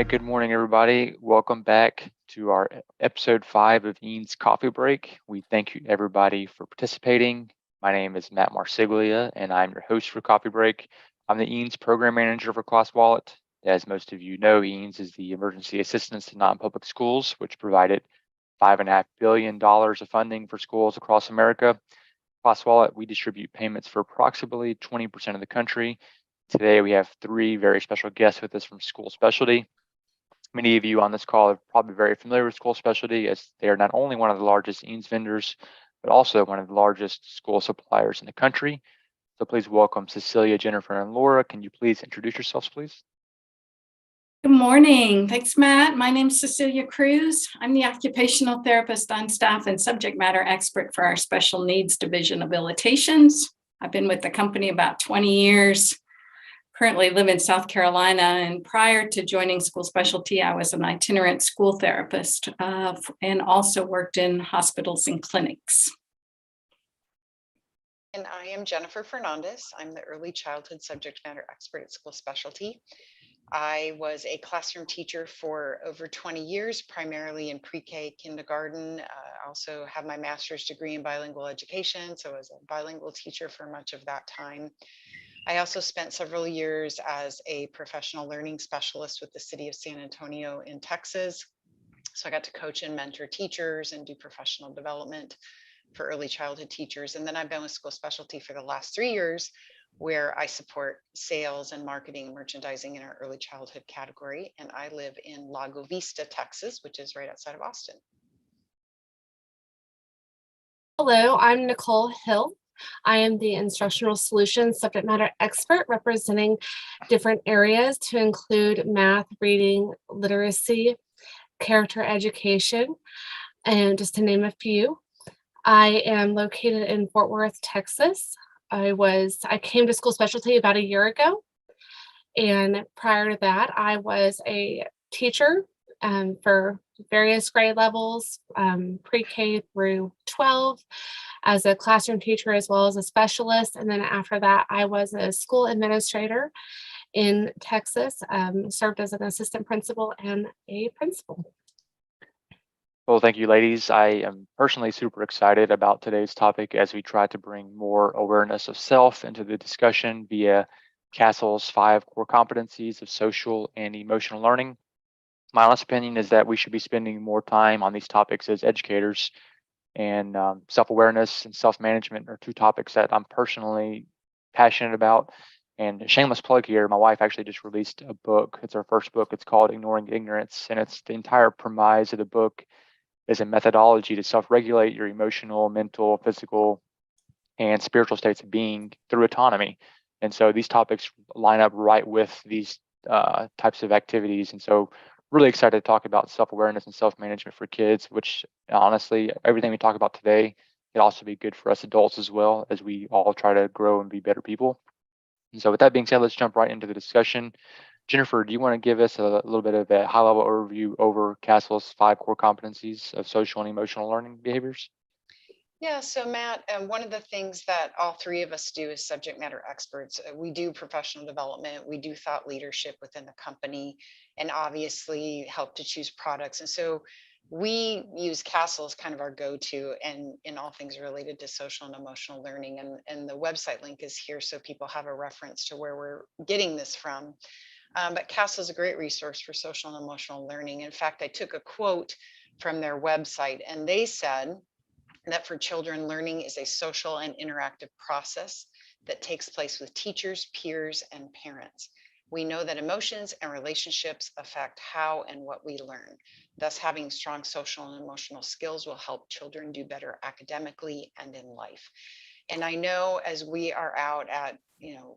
right, good morning, everybody. Welcome back to our episode 5 of EANS Coffee Break. We thank you, everybody, for participating. My name is Matt Marsiglia, and I'm your host for Coffee Break. I'm the EANS Program Manager for ClassWallet. As most of you know, EANS is the emergency assistance to non-public schools, which provided $5.5 billion of funding for schools across America. ClassWallet, we distribute payments for approximately 20% of the country. Today, we have 3 very special guests with us from School Specialty. Many of you on this call are probably very familiar with School Specialty, as they are not only one of the largest EANS vendors, but also one of the largest school suppliers in the country. So please welcome Cecilia, Jennifer, and Laura. Can you please introduce yourselves, please? Good morning. Thanks, Matt. My name is Cecilia Cruse. I'm the occupational therapist on staff and subject matter expert for our Special Needs Division Habilitations. I've been with the company about 20 years. Currently live in South Carolina, and prior to joining School Specialty, I was an itinerant school therapist and also worked in hospitals and clinics. And I am Jennifer Fernandez. I'm the early childhood subject matter expert at School Specialty. I was a classroom teacher for over 20 years, primarily in pre-K kindergarten. I also have my master's degree in bilingual education, so I was a bilingual teacher for much of that time. I also spent several years as a professional learning specialist with the city of San Antonio in Texas. So I got to coach and mentor teachers and do professional development for early childhood teachers. And then I've been with School Specialty for the last 3 years, where I support sales and marketing and merchandising in our early childhood category. And I live in Lago Vista, Texas, which is right outside of Austin. Hello, I'm Nicole Hill. I am the Instructional Solutions subject matter expert representing different areas to include math, reading, literacy, character education, and just to name a few. I am located in Fort Worth, Texas. I came to School Specialty about a year ago. And prior to that, I was a teacher for various grade levels, pre-K through 12, as a classroom teacher as well as a specialist. And then after that, I was a school administrator in Texas, served as an assistant principal and a principal. Well, thank you, ladies. I am personally super excited about today's topic as we try to bring more awareness of self into the discussion via CASEL's 5 core competencies of social and emotional learning. My honest opinion is that we should be spending more time on these topics as educators, and self-awareness and self-management are 2 topics that I'm personally passionate about. And shameless plug here, my wife actually just released a book. It's our first book. It's called Ignoring Ignorance, and it's the entire premise of the book is a methodology to self-regulate your emotional, mental, physical, and spiritual states of being through autonomy. And so these topics line up right with these types of activities. And so really excited to talk about self-awareness and self-management for kids, which honestly, everything we talk about today could also be good for us adults as well, as we all try to grow and be better people. And so with that being said, let's jump right into the discussion. Jennifer, do you want to give us a little bit of a high-level overview over CASEL's 5 core competencies of social and emotional learning behaviors? Yeah, so Matt, one of the things that all 3 of us do as subject matter experts, we do professional development, we do thought leadership within the company, and obviously help to choose products. And so we use CASEL as kind of our go-to and in all things related to social and emotional learning. And the website link is here so people have a reference to where we're getting this from. But CASEL is a great resource for social and emotional learning. In fact, I took a quote from their website, and they said that for children, learning is a social and interactive process that takes place with teachers, peers, and parents. We know that emotions and relationships affect how and what we learn. Thus, having strong social and emotional skills will help children do better academically and in life. And I know as we are out at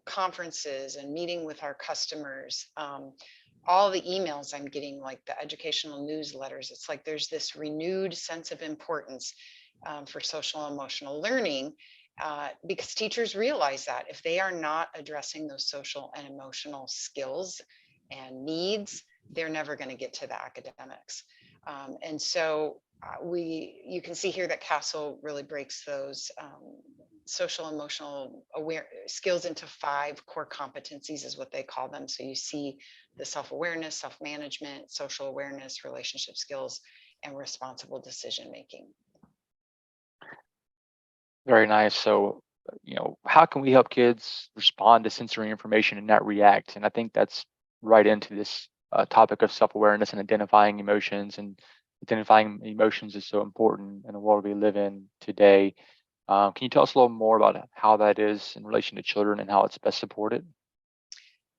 conferences and meeting with our customers, all the emails I'm getting, like the educational newsletters, it's like there's this renewed sense of importance for social and emotional learning, because teachers realize that if they are not addressing those social and emotional skills and needs, they're never going to get to the academics. And so you can see here that CASEL really breaks those social emotional aware skills into 5 core competencies is what they call them. So you see the self-awareness, self-management, social awareness, relationship skills, and responsible decision making. Very nice. So, how can we help kids respond to sensory information and not react? And I think that's right into this topic of self-awareness and identifying emotions. And identifying emotions is so important in the world we live in today. Can you tell us a little more about how that is in relation to children and how it's best supported?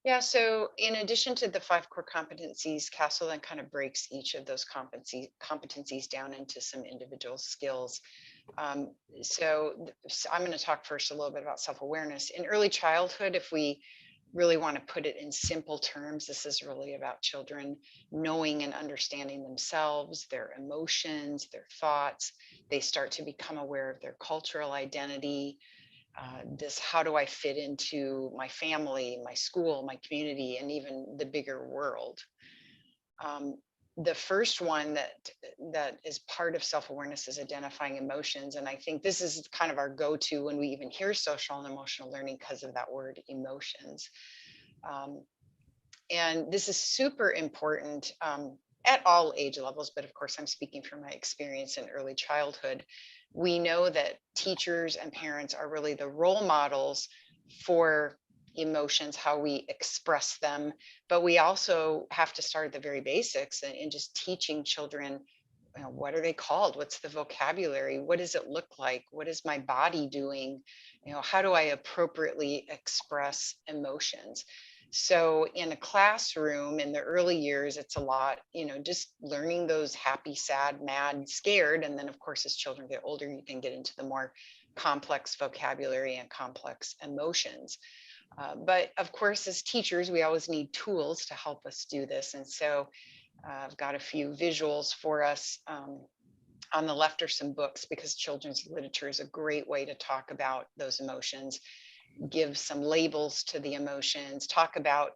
Yeah, so in addition to the 5 core competencies, Castle then kind of breaks each of those competencies down into some individual skills. So I'm going to talk first a little bit about self-awareness. In early childhood, if we really want to put it in simple terms, this is really about children knowing and understanding themselves, their emotions, their thoughts. They start to become aware of their cultural identity. This, how do I fit into my family, my school, my community, and even the bigger world? Um, the first one that is part of self-awareness is identifying emotions, and I think this is kind of our go-to when we even hear social and emotional learning because of that word emotions. Um, and this is super important at all age levels, but of course I'm speaking from my experience in early childhood. We know that teachers and parents are really the role models for emotions, how we express them, but we also have to start at the very basics and just teaching children, what are they called? What's the vocabulary? What does it look like? What is my body doing? How do I appropriately express emotions? So in a classroom in the early years, it's a lot, just learning those happy, sad, mad, scared. And then of course, as children get older, you can get into the more complex vocabulary and complex emotions. But of course, as teachers, we always need tools to help us do this. And so I've got a few visuals for us. On the left are some books, because children's literature is a great way to talk about those emotions, give some labels to the emotions, talk about,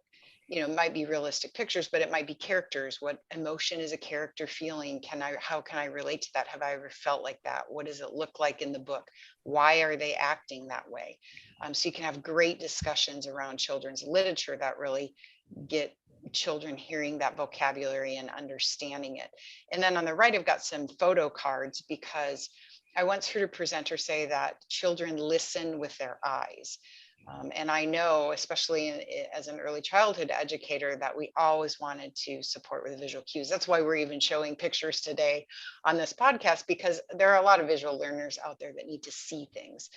it might be realistic pictures, but it might be characters. What emotion is a character feeling? How can I relate to that? Have I ever felt like that? What does it look like in the book? Why are they acting that way? So you can have great discussions around children's literature that really get children hearing that vocabulary and understanding it. And then on the right, I've got some photo cards, because I once heard a presenter say that children listen with their eyes. And I know, especially as an early childhood educator, that we always wanted to support with visual cues. That's why we're even showing pictures today on this podcast, because there are a lot of visual learners out there that need to see things.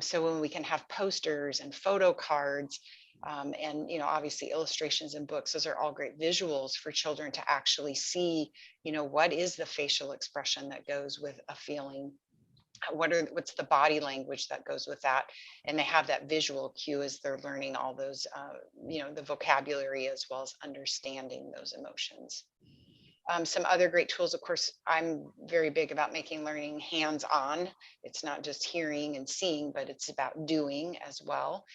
So when we can have posters and photo cards, and obviously illustrations and books, those are all great visuals for children to actually see, what is the facial expression that goes with a feeling, what's the body language that goes with that, and they have that visual cue as they're learning all those the vocabulary as well as understanding those emotions. Some other great tools, of course, I'm very big about making learning hands-on. It's not just hearing and seeing, but it's about doing as well.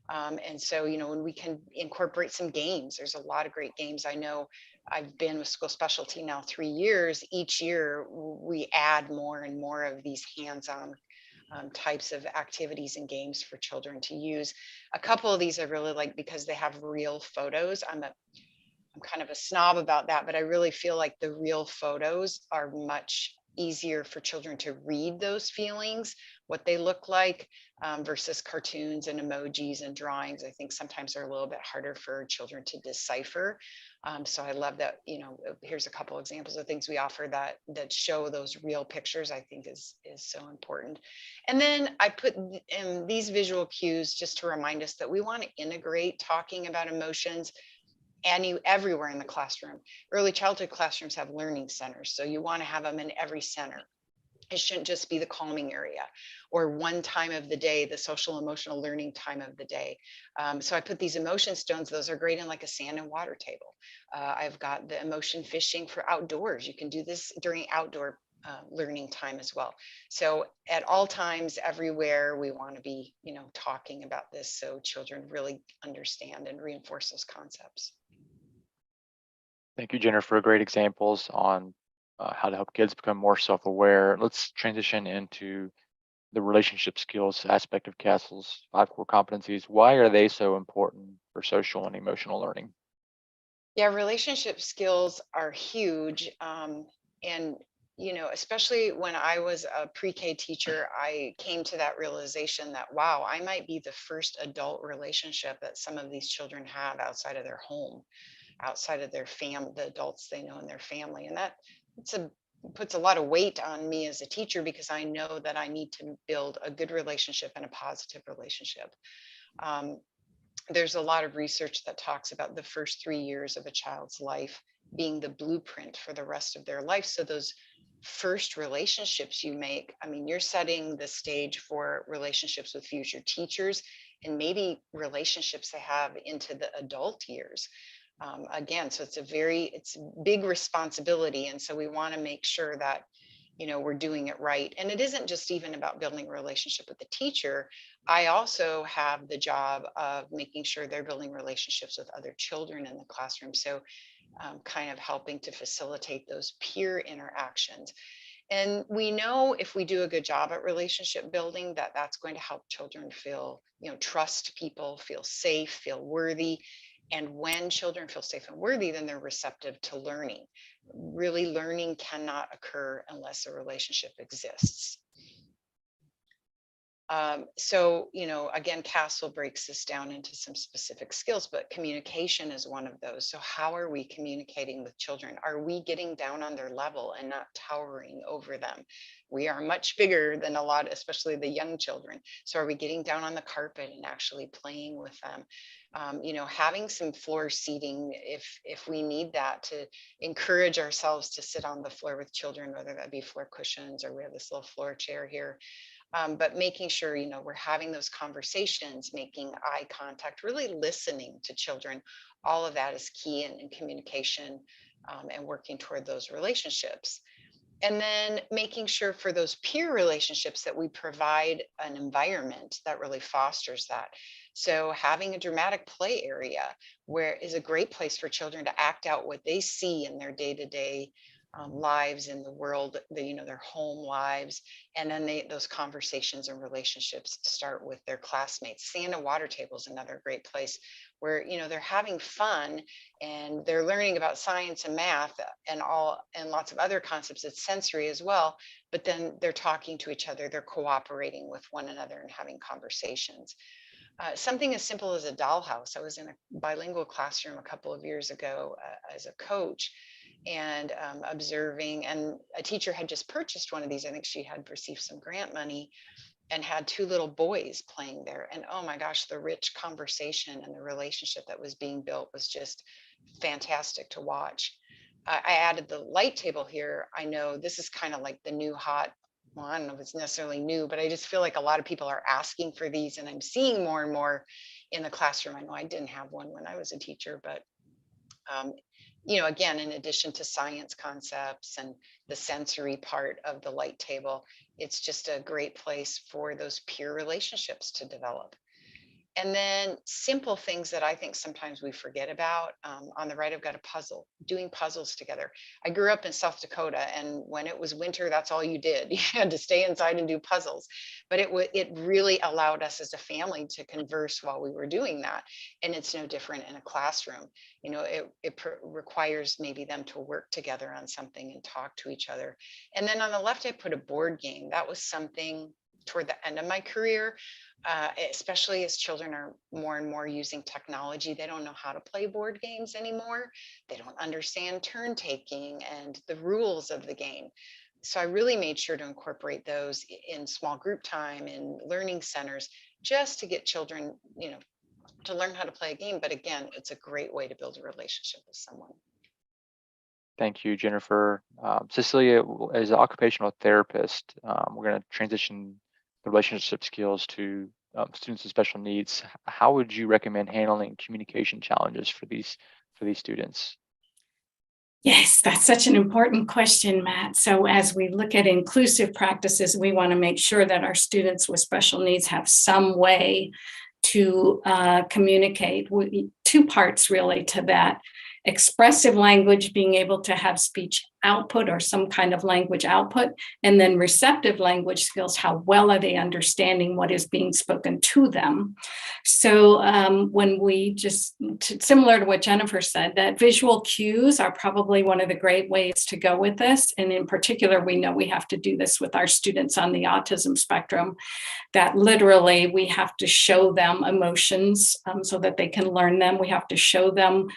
And so, when we can incorporate some games, there's a lot of great games. I know I've been with School Specialty now 3 years. Each year, we add more and more of these hands-on types of activities and games for children to use. A couple of these I really like because they have real photos. I'm kind of a snob about that, but I really feel like the real photos are much easier for children to read those feelings, what they look like, versus cartoons and emojis and drawings. I think sometimes they're a little bit harder for children to decipher. So I love that, here's a couple examples of things we offer that show those real pictures, I think is so important. And then I put in these visual cues just to remind us that we want to integrate talking about emotions everywhere in the classroom. Early childhood classrooms have learning centers, so you want to have them in every center. It shouldn't just be the calming area or one time of the day, the social emotional learning time of the day. So I put these emotion stones. Those are great in like a sand and water table. I've got the emotion fishing for outdoors. You can do this during outdoor learning time as well. So at all times, everywhere, we want to be, talking about this so children really understand and reinforce those concepts. Thank you, Jennifer, for great examples on how to help kids become more self-aware. Let's transition into the relationship skills aspect of Castle's 5 core competencies. Why are they so important for social and emotional learning? Yeah, relationship skills are huge. And, especially when I was a pre-K teacher, I came to that realization that, wow, I might be the first adult relationship that some of these children have outside of their home, outside of their the adults they know in their family. And that puts a lot of weight on me as a teacher, because I know that I need to build a good relationship and a positive relationship. There's a lot of research that talks about the first 3 years of a child's life being the blueprint for the rest of their life. So those first relationships you make, I mean, you're setting the stage for relationships with future teachers, and maybe relationships they have into the adult years. Again, so it's a big responsibility. And so we want to make sure that, we're doing it right. And it isn't just even about building a relationship with the teacher. I also have the job of making sure they're building relationships with other children in the classroom. So kind of helping to facilitate those peer interactions. And we know if we do a good job at relationship building, that that's going to help children feel, trust people, feel safe, feel worthy. And when children feel safe and worthy, then they're receptive to learning. Really, learning cannot occur unless a relationship exists. So, again, Castle breaks this down into some specific skills, but communication is one of those. So how are we communicating with children? Are we getting down on their level and not towering over them? We are much bigger than a lot, especially the young children. So are we getting down on the carpet and actually playing with them? Having some floor seating if we need that, to encourage ourselves to sit on the floor with children, whether that be floor cushions or we have this little floor chair here. But making sure, we're having those conversations, making eye contact, really listening to children. All of that is key in communication, and working toward those relationships. And then making sure for those peer relationships that we provide an environment that really fosters that. So having a dramatic play area where is a great place for children to act out what they see in their day-to-day lives in the world, their home lives. And then those conversations and relationships start with their classmates. Santa water table is another great place where, they're having fun and they're learning about science and math and lots of other concepts. It's sensory as well, but then they're talking to each other, they're cooperating with one another and having conversations. Something as simple as a dollhouse. I was in a bilingual classroom a couple of years ago as a coach, and observing, and a teacher had just purchased one of these. I think she had received some grant money and had 2 little boys playing there. And oh my gosh, the rich conversation and the relationship that was being built was just fantastic to watch. I added the light table here. I know this is kind of like the new hot, well, I don't know if it's necessarily new, but I just feel like a lot of people are asking for these, and I'm seeing more and more in the classroom. I know I didn't have one when I was a teacher, but again, in addition to science concepts and the sensory part of the light table, it's just a great place for those peer relationships to develop. And then simple things that I think sometimes we forget about. On the right, I've got a puzzle, doing puzzles together. I grew up in South Dakota, and when it was winter, that's all you did. You had to stay inside and do puzzles. But it really allowed us as a family to converse while we were doing that. And it's no different in a classroom. It requires maybe them to work together on something and talk to each other. And then on the left, I put a board game. That was something toward the end of my career. Especially as children are more and more using technology, they don't know how to play board games anymore. They don't understand turn taking and the rules of the game. So I really made sure to incorporate those in small group time in learning centers, just to get children, to learn how to play a game. But again, it's a great way to build a relationship with someone. Thank you, Jennifer. Cecilia, as an occupational therapist, we're going to transition the relationship skills to students with special needs. How would you recommend handling communication challenges for these students? Yes, that's such an important question, Matt. So as we look at inclusive practices, we want to make sure that our students with special needs have some way to communicate. 2 parts really to that. expressive language, being able to have speech output or some kind of language output, and then receptive language skills, how well are they understanding what is being spoken to them. So when we similar to what Jennifer said, that visual cues are probably one of the great ways to go with this. And in particular, we know we have to do this with our students on the autism spectrum, that literally we have to show them emotions so that they can learn them. We have to show them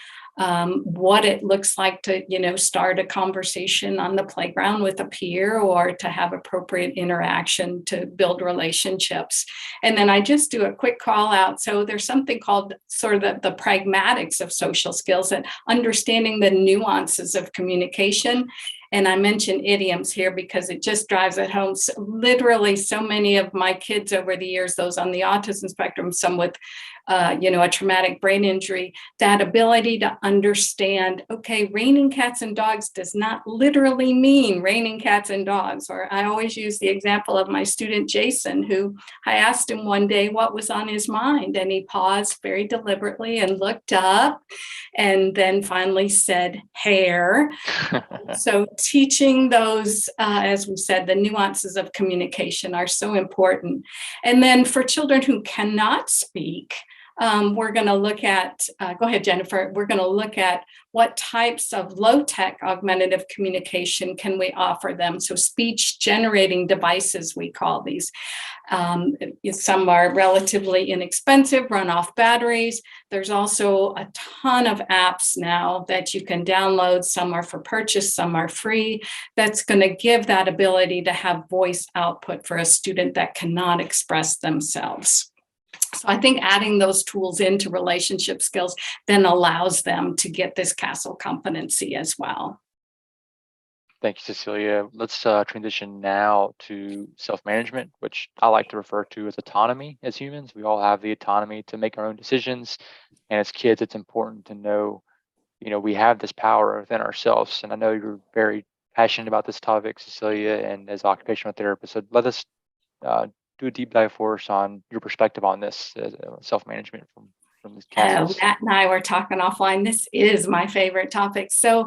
what it looks like to, start a conversation on the playground with a peer, or to have appropriate interaction to build relationships. And then I just do a quick call out. So there's something called sort of the pragmatics of social skills, and understanding the nuances of communication. And I mention idioms here because it just drives it home. So literally, so many of my kids over the years, those on the autism spectrum, some with, a traumatic brain injury, that ability to understand, okay, raining cats and dogs does not literally mean raining cats and dogs. Or I always use the example of my student, Jason, who I asked him one day what was on his mind. And he paused very deliberately and looked up, and then finally said, hair. So teaching those, as we said, the nuances of communication are so important. And then for children who cannot speak, we're going to look at, go ahead, Jennifer, we're going to look at what types of low-tech augmentative communication can we offer them. So speech generating devices, we call these. Some are relatively inexpensive, run off batteries. There's also a ton of apps now that you can download. Some are for purchase, some are free. That's going to give that ability to have voice output for a student that cannot express themselves. So I think adding those tools into relationship skills then allows them to get this CASEL competency as well. Thank you, Cecilia. Let's transition now to self-management, which I like to refer to as autonomy. As humans, we all have the autonomy to make our own decisions. And as kids, it's important to know, we have this power within ourselves. And I know you're very passionate about this topic, Cecilia, and as an occupational therapist. So let us do a deep dive for us on your perspective on this self-management from these CASELs. Matt and I were talking offline. This is my favorite topic. So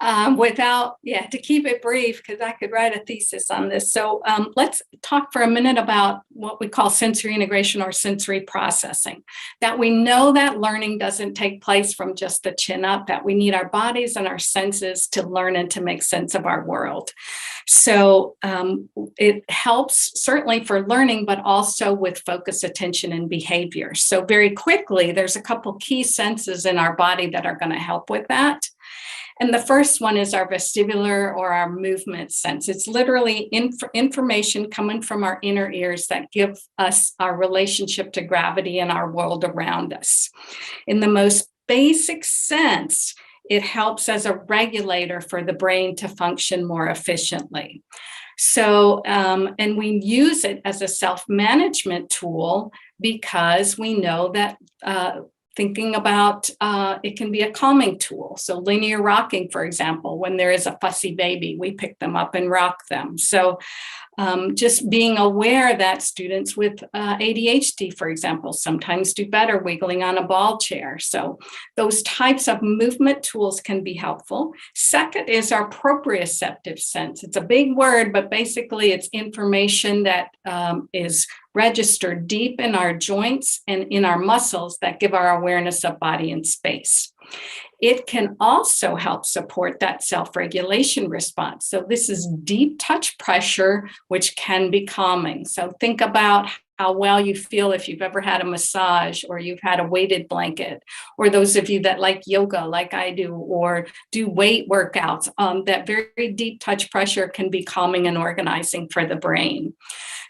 to keep it brief, because I could write a thesis on this. So let's talk for a minute about what we call sensory integration or sensory processing, that we know that learning doesn't take place from just the chin up, that we need our bodies and our senses to learn and to make sense of our world. So it helps certainly for learning, but also with focus, attention, and behavior. So very quickly, there's a couple key senses in our body that are going to help with that. And the first one is our vestibular or our movement sense. It's literally information coming from our inner ears that give us our relationship to gravity and our world around us. In the most basic sense, it helps as a regulator for the brain to function more efficiently. So, and we use it as a self-management tool because we know that thinking about it can be a calming tool. So linear rocking, for example, when there is a fussy baby, we pick them up and rock them. So just being aware that students with ADHD, for example, sometimes do better wiggling on a ball chair. So those types of movement tools can be helpful. Second is our proprioceptive sense. It's a big word, but basically it's information that is registered deep in our joints and in our muscles that give our awareness of body and space. It can also help support that self-regulation response. So this is deep touch pressure, which can be calming. So think about how well you feel if you've ever had a massage or you've had a weighted blanket, or those of you that like yoga like I do, or do weight workouts, that very deep touch pressure can be calming and organizing for the brain.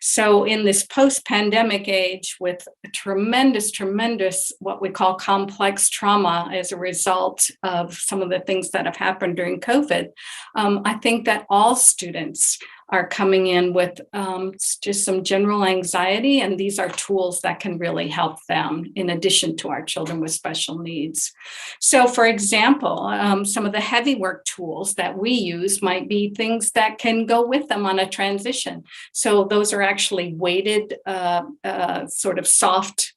So in this post-pandemic age with tremendous, what we call complex trauma as a result of some of the things that have happened during COVID, I think that all students are coming in with just some general anxiety, and these are tools that can really help them in addition to our children with special needs. So for example, some of the heavy work tools that we use might be things that can go with them on a transition. So those are actually weighted sort of soft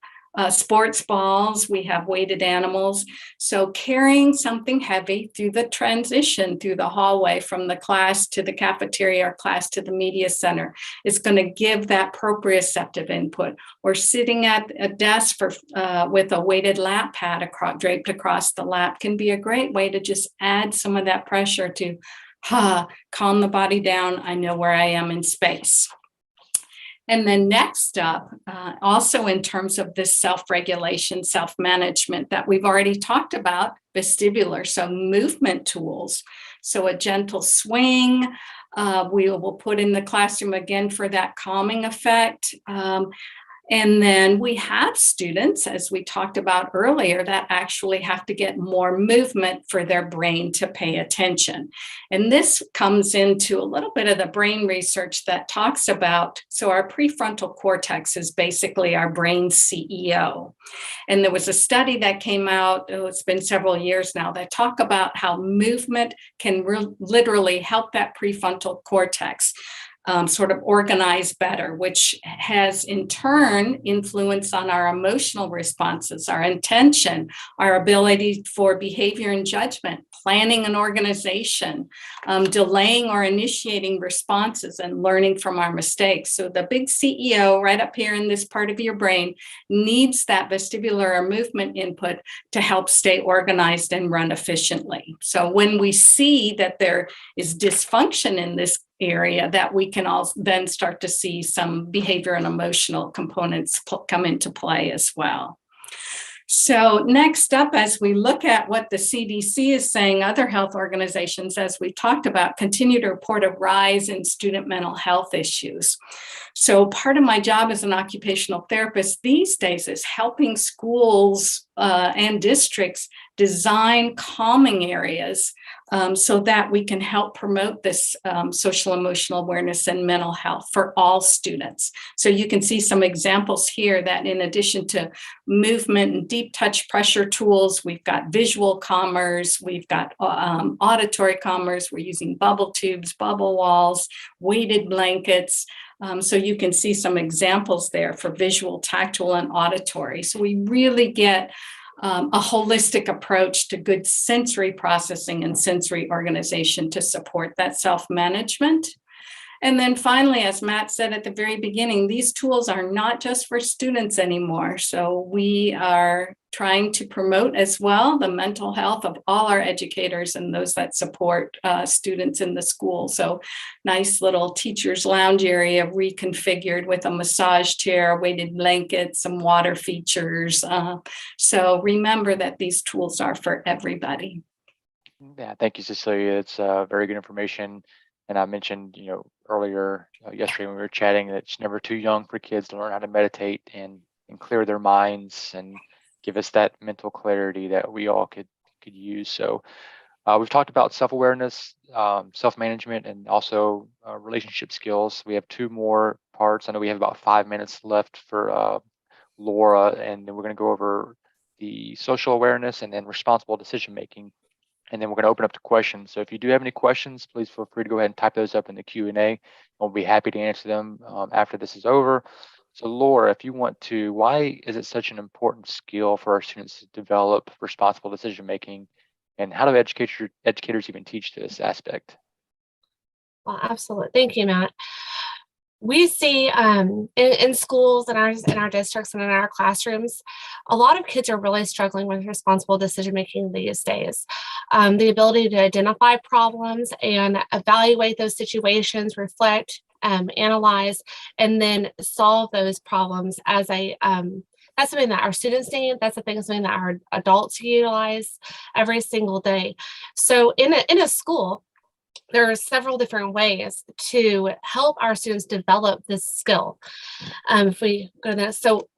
sports balls, we have weighted animals. So carrying something heavy through the transition through the hallway from the class to the cafeteria or class to the media center is going to give that proprioceptive input. Or sitting at a desk with a weighted lap pad draped across the lap can be a great way to just add some of that pressure to calm the body down. I know where I am in space. And then next up, also in terms of this self-regulation, self-management that we've already talked about, vestibular, so movement tools. So a gentle swing, we will put in the classroom again for that calming effect. And then we have students, as we talked about earlier, that actually have to get more movement for their brain to pay attention. And this comes into a little bit of the brain research that talks about, so our prefrontal cortex is basically our brain's CEO. And there was a study that came out, it's been several years now, that talk about how movement can literally help that prefrontal cortex sort of organize better, which has in turn influence on our emotional responses, our intention, our ability for behavior and judgment, planning and organization, delaying or initiating responses, and learning from our mistakes. So the big CEO right up here in this part of your brain needs that vestibular or movement input to help stay organized and run efficiently. So when we see that there is dysfunction in this area, that we can also then start to see some behavior and emotional components come into play as well. So next up, as we look at what the CDC is saying, other health organizations, as we talked about, continue to report a rise in student mental health issues. So part of my job as an occupational therapist these days is helping schools and districts design calming areas so that we can help promote this social emotional awareness and mental health for all students. So you can see some examples here that in addition to movement and deep touch pressure tools, we've got visual calmers, we've got auditory calmers, we're using bubble tubes, bubble walls, weighted blankets. So you can see some examples there for visual, tactile, and auditory. So we really get a holistic approach to good sensory processing and sensory organization to support that self-management. And then finally, as Matt said at the very beginning, these tools are not just for students anymore. So we are trying to promote as well the mental health of all our educators and those that support students in the school. So nice little teacher's lounge area reconfigured with a massage chair, weighted blanket, some water features. So remember that these tools are for everybody. Yeah, thank you, Cecilia. It's very good information. And I mentioned, earlier yesterday when we were chatting, that it's never too young for kids to learn how to meditate and clear their minds and give us that mental clarity that we all could use. So we've talked about self-awareness, self-management, and also relationship skills. We have two more parts. I know we have about 5 minutes left for Laura, and then we're going to go over the social awareness and then responsible decision making. And then we're going to open up to questions. So if you do have any questions, please feel free to go ahead and type those up in the Q&A. We'll be happy to answer them after this is over. So Laura, if you want to, why is it such an important skill for our students to develop responsible decision-making? And how do educators even teach this aspect? Well, absolutely. Thank you, Matt. We see in schools, in our districts, and in our classrooms, a lot of kids are really struggling with responsible decision making these days. The ability to identify problems and evaluate those situations, reflect, analyze, and then solve those problems as that's something that our students need. That's something that our adults utilize every single day. So in a school, there are several different ways to help our students develop this skill. If we go to that, so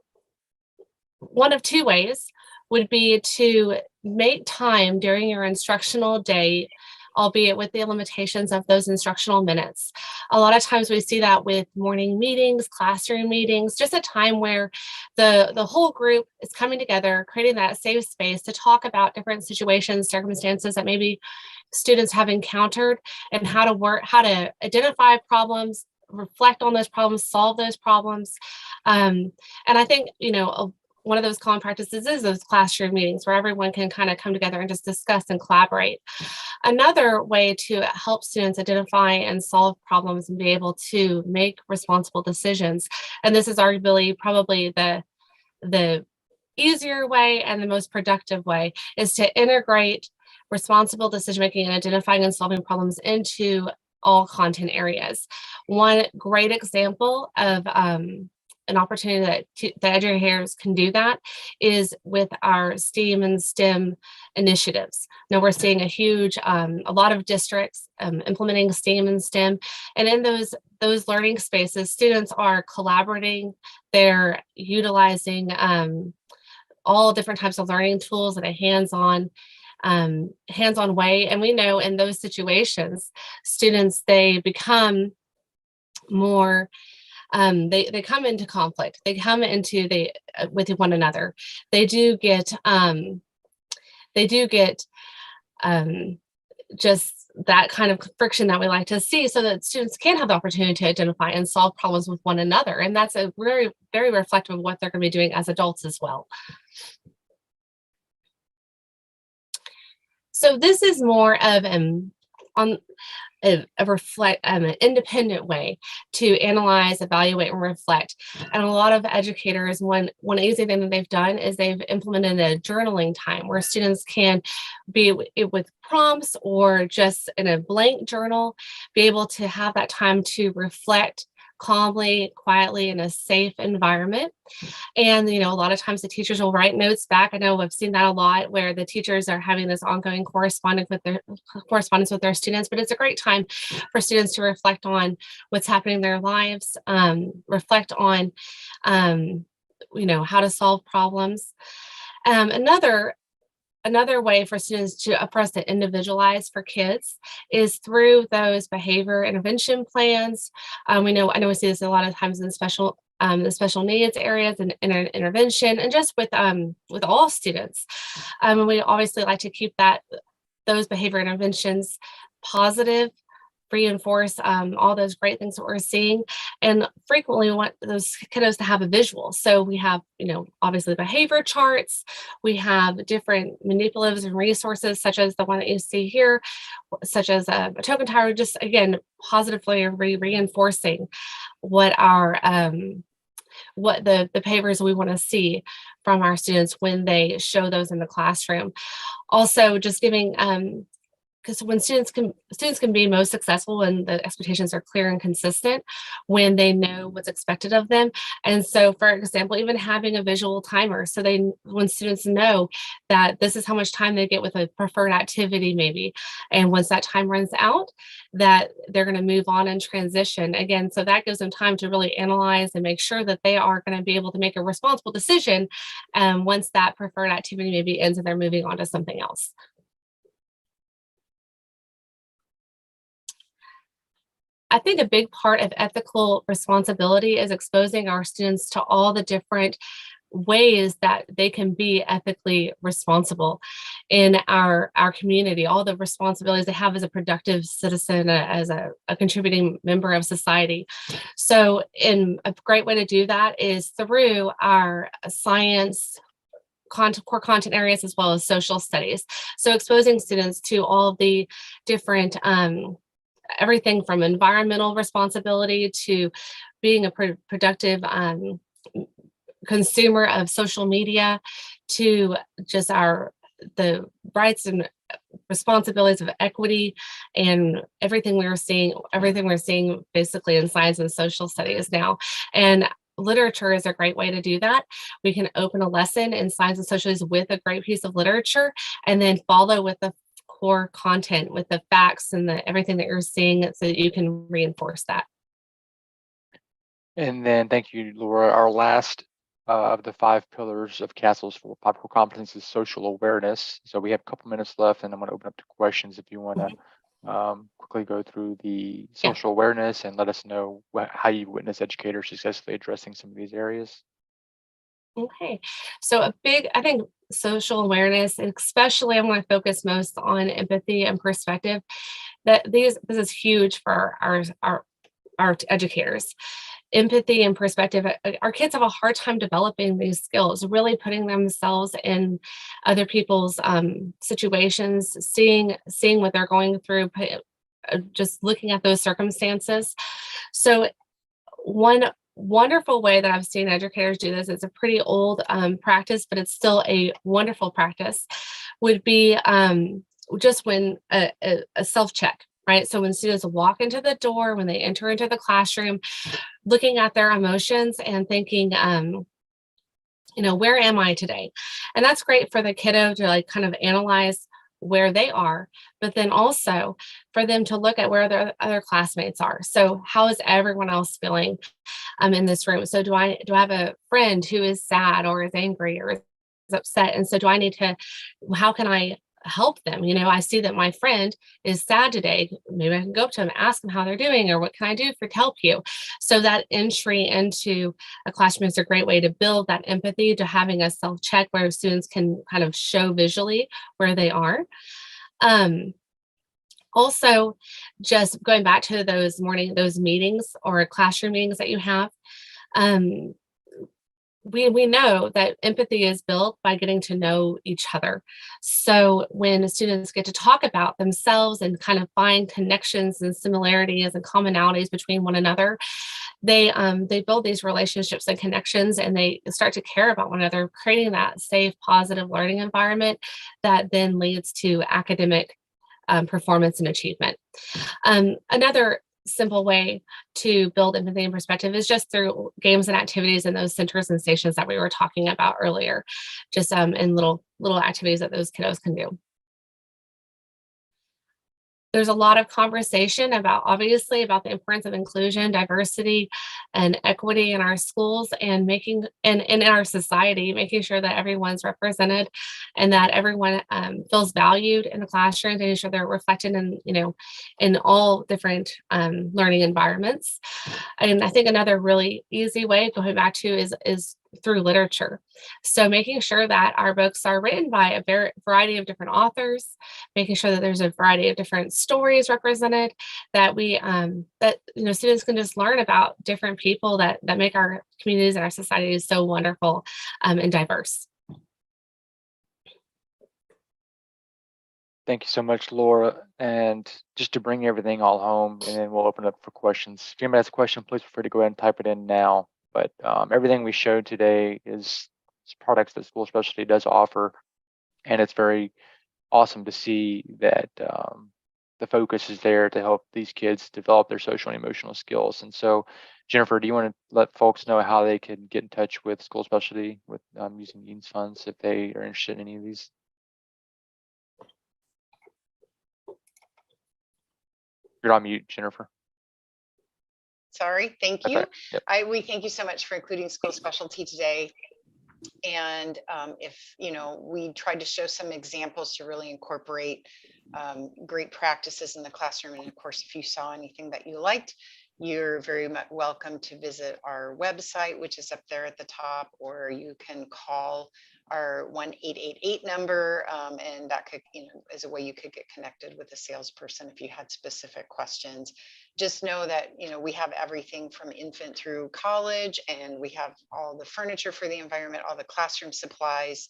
one of two ways would be to make time during your instructional day, albeit with the limitations of those instructional minutes. A lot of times we see that with morning meetings, classroom meetings, just a time where the whole group is coming together, creating that safe space to talk about different situations, circumstances that maybe students have encountered, and how to identify problems, reflect on those problems, solve those problems. And I think, one of those common practices is those classroom meetings where everyone can kind of come together and just discuss and collaborate. Another way to help students identify and solve problems and be able to make responsible decisions, and this is arguably probably the easier way and the most productive way, is to integrate responsible decision making and identifying and solving problems into all content areas. One great example of an opportunity that the educators can do that is with our STEAM and STEM initiatives. Now we're seeing a lot of districts implementing STEAM and STEM, and in those learning spaces, students are collaborating, they're utilizing all different types of learning tools in a hands-on way. And we know in those situations, students, they become more they come into conflict, they come into with one another, they do get just that kind of friction that we like to see, so that students can have the opportunity to identify and solve problems with one another. And that's a very, very reflective of what they're going to be doing as adults as well. So this is more of an independent way to analyze, evaluate, and reflect. And a lot of educators, one easy thing that they've done is they've implemented a journaling time where students can be with prompts or just in a blank journal, be able to have that time to reflect calmly, quietly, in a safe environment. And, a lot of times the teachers will write notes back. I know I've seen that a lot, where the teachers are having this ongoing correspondence with their students, but it's a great time for students to reflect on what's happening in their lives, reflect on, how to solve problems. Another way for students for us to individualize for kids is through those behavior intervention plans. I know we see this a lot of times in the special needs areas and intervention, and just with all students. And we obviously like to keep those behavior interventions positive, reinforce all those great things that we're seeing, and frequently we want those kiddos to have a visual. So we have, obviously behavior charts, we have different manipulatives and resources, such as the one that you see here, such as a token tower, just again, positively reinforcing what what the behaviors we want to see from our students when they show those in the classroom. Also, just giving because when students can be most successful when the expectations are clear and consistent, when they know what's expected of them. And so, for example, even having a visual timer, so when students know that this is how much time they get with a preferred activity, maybe, and once that time runs out, that they're going to move on and transition again. So that gives them time to really analyze and make sure that they are going to be able to make a responsible decision once that preferred activity maybe ends and they're moving on to something else. I think a big part of ethical responsibility is exposing our students to all the different ways that they can be ethically responsible in our community, all the responsibilities they have as a productive citizen, as a contributing member of society. So a great way to do that is through our science core content areas, as well as social studies. So exposing students to all the different everything from environmental responsibility to being a productive consumer of social media, to just the rights and responsibilities of equity, and everything we're seeing basically in science and social studies now. And literature is a great way to do that. We can open a lesson in science and social studies with a great piece of literature, and then follow with the core content with the facts and everything that you're seeing, so that you can reinforce that. And then thank you, Laura. Our last of the 5 pillars of CASEL's 4 core competence is social awareness. So we have a couple minutes left, and I'm going to open up to questions if you want to quickly go through the social awareness and let us know how you witness educators successfully addressing some of these areas. Okay, so I think social awareness, and especially I'm going to focus most on empathy and perspective, this is huge for our educators. empathy and perspective. Our kids have a hard time developing these skills, really putting themselves in other people's situations, seeing what they're going through, just looking at those circumstances. So one wonderful way that I've seen educators do this, it's a pretty old practice, but it's still a wonderful practice, would be just when a self-check, right? So when students walk into the door, when they enter into the classroom, looking at their emotions and thinking, where am I today? And that's great for the kiddo to like kind of analyze where they are, but then also for them to look at where their other classmates are. So how is everyone else feeling in this room? So do I have a friend who is sad or is angry or is upset? And so how can I help them? I see that my friend is sad today. Maybe I can go up to them, ask them how they're doing, or what can I do to help you? So that entry into a classroom is a great way to build that empathy, to having a self-check where students can kind of show visually where they are. Also, just going back to those meetings or classroom meetings that you have, we know that empathy is built by getting to know each other. So when students get to talk about themselves and kind of find connections and similarities and commonalities between one another, they build these relationships and connections, and they start to care about one another, creating that safe, positive learning environment that then leads to academic performance and achievement. Another simple way to build empathy and perspective is just through games and activities in those centers and stations that we were talking about earlier, just in little activities that those kiddos can do. There's a lot of conversation obviously about the importance of inclusion, diversity, and equity in our schools and in our society, making sure that everyone's represented and that everyone feels valued in the classroom, making sure they're reflected in all different learning environments. And I think another really easy way, going back to, is through literature. So making sure that our books are written by a variety of different authors, making sure that there's a variety of different stories represented, that students can just learn about different people that make our communities and our societies so wonderful and diverse. Thank you so much, Laura. And just to bring everything all home, and then we'll open it up for questions. If anybody has a question, please feel free to go ahead and type it in now. But everything we showed today is products that School Specialty does offer. And it's very awesome to see that the focus is there to help these kids develop their social and emotional skills. And so, Jennifer, do you want to let folks know how they can get in touch with School Specialty with using EANS funds if they are interested in any of these? You're on mute, Jennifer. Sorry, thank That's you. right. Yep. We thank you so much for including School Specialty today. And we tried to show some examples to really incorporate great practices in the classroom. And of course, if you saw anything that you liked, you're very much welcome to visit our website, which is up there at the top, or you can call our 1-888 number, and that could, is a way you could get connected with a salesperson if you had specific questions. Just know that, we have everything from infant through college, and we have all the furniture for the environment, all the classroom supplies.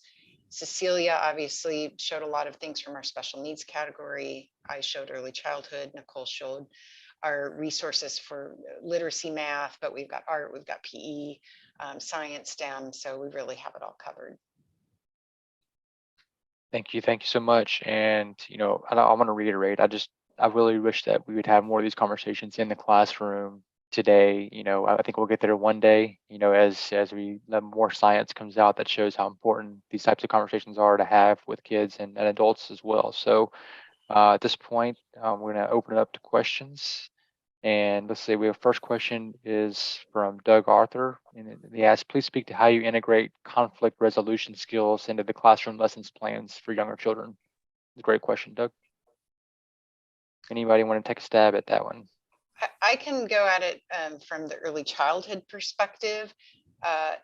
Cecilia obviously showed a lot of things from our special needs category. I showed early childhood. Nicole showed our resources for literacy, math, but we've got art, we've got PE, science, STEM. So we really have it all covered. Thank you so much. And I want to reiterate, I really wish that we would have more of these conversations in the classroom today. I think we'll get there one day, as we let more science comes out that shows how important these types of conversations are to have with kids and adults as well. So at this point, we're going to open it up to questions. And let's see, we have first question is from Doug Arthur. And he asks, please speak to how you integrate conflict resolution skills into the classroom lessons plans for younger children. It's a great question, Doug. Anybody want to take a stab at that one? I can go at it from the early childhood perspective.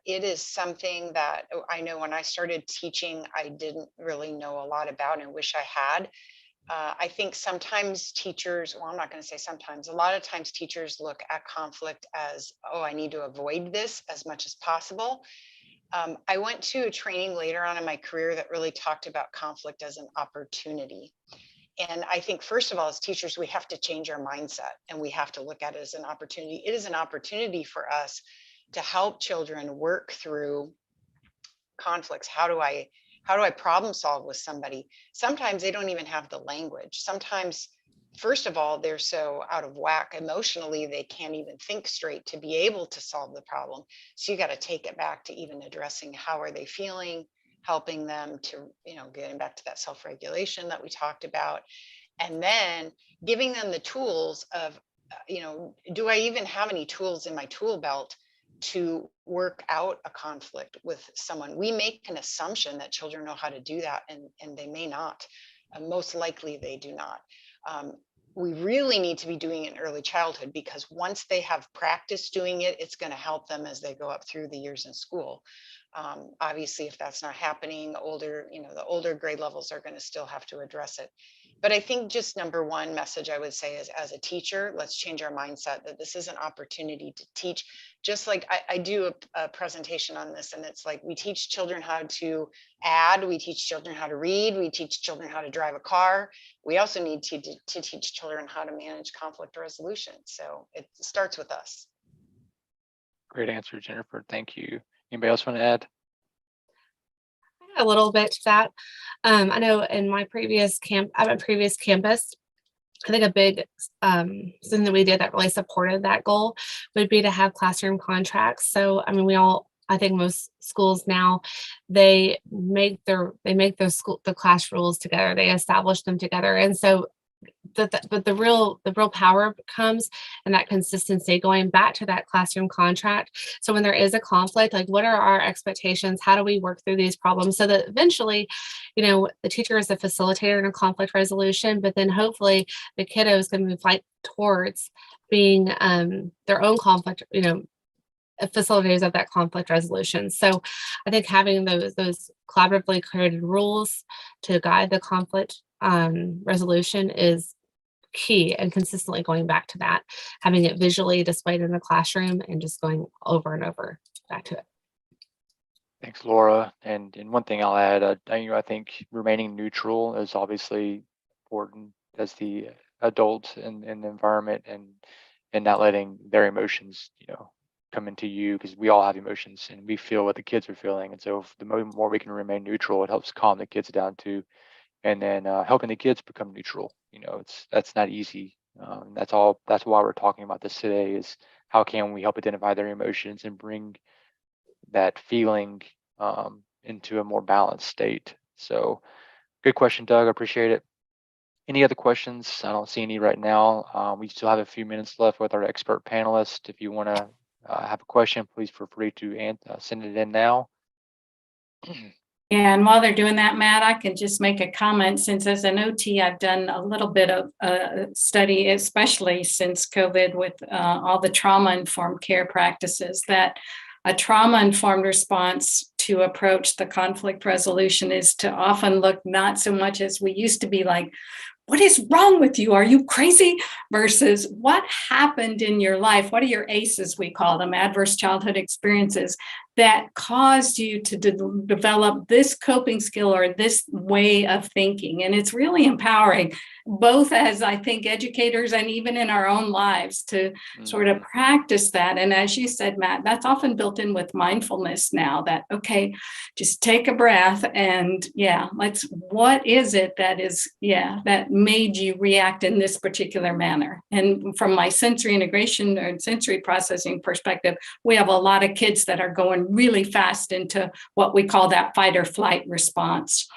It is something that I know when I started teaching, I didn't really know a lot about and wish I had. I think sometimes teachers, well, I'm not going to say sometimes, a lot of times teachers look at conflict as, oh, I need to avoid this as much as possible. I went to a training later on in my career that really talked about conflict as an opportunity. And I think, first of all, as teachers, we have to change our mindset and we have to look at it as an opportunity. It is an opportunity for us to help children work through conflicts. How do I problem solve with somebody? Sometimes they don't even have the language. Sometimes, first of all, they're so out of whack emotionally, they can't even think straight to be able to solve the problem. So you got to take it back to even addressing how are they feeling, helping them to, getting back to that self-regulation that we talked about, and then giving them the tools of, do I even have any tools in my tool belt to work out a conflict with someone? We make an assumption that children know how to do that, and they may not. Most likely they do not. We really need to be doing it in early childhood, because once they have practice doing it, it's going to help them as they go up through the years in school. Obviously, if that's not happening, the older grade levels are going to still have to address it. But I think just number one message I would say is, as a teacher, let's change our mindset that this is an opportunity to teach. Just like I do a presentation on this, and it's like we teach children how to add, we teach children how to read, we teach children how to drive a car. We also need to teach children how to manage conflict resolution. So it starts with us. Great answer, Jennifer. Thank you. Anybody else want to add? A little bit to that. I know in my previous campus, I think a big thing that we did that really supported that goal would be to have classroom contracts. So, I mean, I think most schools now, they make those the class rules together. They establish them together. And so but the real power comes in that consistency, going back to that classroom contract. So when there is a conflict, like, what are our expectations? How do we work through these problems so that eventually, the teacher is a facilitator in a conflict resolution, but then hopefully the kiddos can move towards being their own conflict, facilitators of that conflict resolution. So I think having those collaboratively created rules to guide the conflict resolution is key, and consistently going back to that, having it visually displayed in the classroom and just going over and over back to it. Thanks, Laura. And one thing I'll add, I think remaining neutral is obviously important as the adult in the environment, and not letting their emotions, come into you, because we all have emotions and we feel what the kids are feeling. And so if the more we can remain neutral, it helps calm the kids down too. And then helping the kids become neutral, that's not easy. That's why we're talking about this today, is how can we help identify their emotions and bring that feeling into a more balanced state. So good question, Doug. I appreciate it. Any other questions? I don't see any right now. We still have a few minutes left with our expert panelist. If you want to have a question, please feel free to send it in now. And while they're doing that, Matt, I can just make a comment, since as an OT, I've done a little bit of study, especially since COVID, with all the trauma-informed care practices, that a trauma-informed response to approach the conflict resolution is to often look not so much as we used to be like, what is wrong with you? Are you crazy? Versus what happened in your life? What are your ACEs, we call them, adverse childhood experiences, that caused you to develop this coping skill or this way of thinking? And it's really empowering, both as, I think, educators and even in our own lives, to sort of practice that. And as you said, Matt, that's often built in with mindfulness now, that, okay, just take a breath and what is it that made you react in this particular manner? And from my sensory integration or sensory processing perspective, we have a lot of kids that are going really fast into what we call that fight or flight response.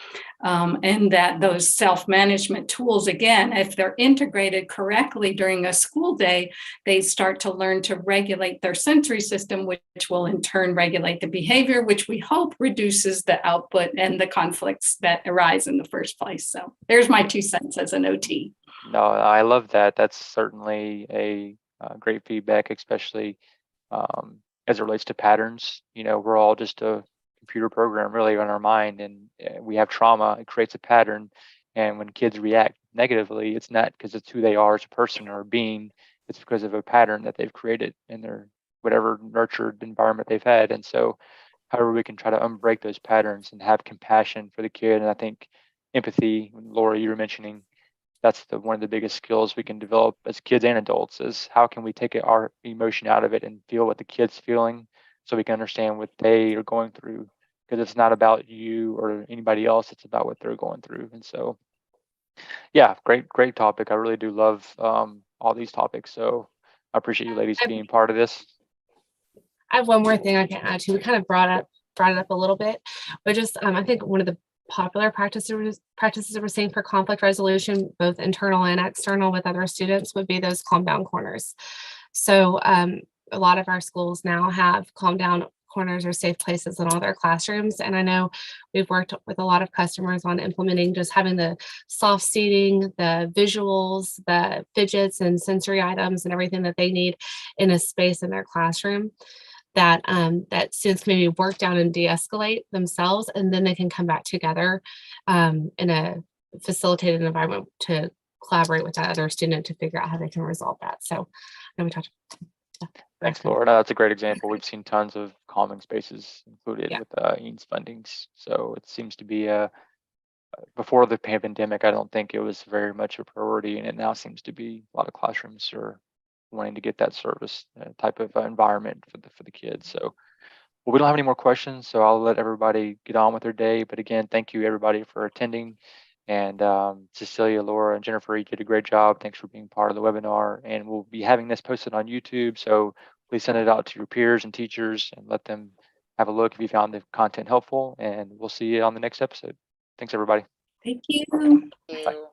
And that those self-management tools, again, if they're integrated correctly during a school day, they start to learn to regulate their sensory system, which will in turn regulate the behavior, which we hope reduces the output and the conflicts that arise in the first place. So there's my 2 cents as an OT. No, I love that. That's certainly a great feedback, especially as it relates to patterns. We're all just a computer program really on our mind, and we have trauma. It creates a pattern, and when kids react negatively, it's not because it's who they are as a person or a being. It's because of a pattern that they've created in their whatever nurtured environment they've had. And so however we can try to unbreak those patterns and have compassion for the kid. And I think empathy, Laura, you were mentioning, that's one of the biggest skills we can develop as kids and adults is how can we take our emotion out of it and feel what the kid's feeling so we can understand what they are going through, because it's not about you or anybody else, it's about what they're going through. And so yeah, great topic. I really do love all these topics, so I appreciate you ladies being part of this. I have one more thing I can add to. We kind of brought it up a little bit, but just I think one of the popular practices we're seeing for conflict resolution, both internal and external with other students, would be those calm down corners. So a lot of our schools now have calm down corners or safe places in all their classrooms. And I know we've worked with a lot of customers on implementing just having the soft seating, the visuals, the fidgets and sensory items and everything that they need in a space in their classroom that that students can maybe work down and de-escalate themselves, and then they can come back together in a facilitated environment to collaborate with that other student to figure out how they can resolve that. So then we talked. Thanks, Laura. No, that's a great example. We've seen tons of calming spaces included with EANS fundings. So it seems to be before the pandemic, I don't think it was very much a priority, and it now seems to be a lot of classrooms are wanting to get that service type of environment for the kids. So well, we don't have any more questions, so I'll let everybody get on with their day. But again, thank you everybody for attending. And Cecilia, Laura, and Jennifer, you did a great job. Thanks for being part of the webinar. And we'll be having this posted on YouTube, so please send it out to your peers and teachers and let them have a look if you found the content helpful. And we'll see you on the next episode. Thanks, everybody. Thank you. Thank Bye. you.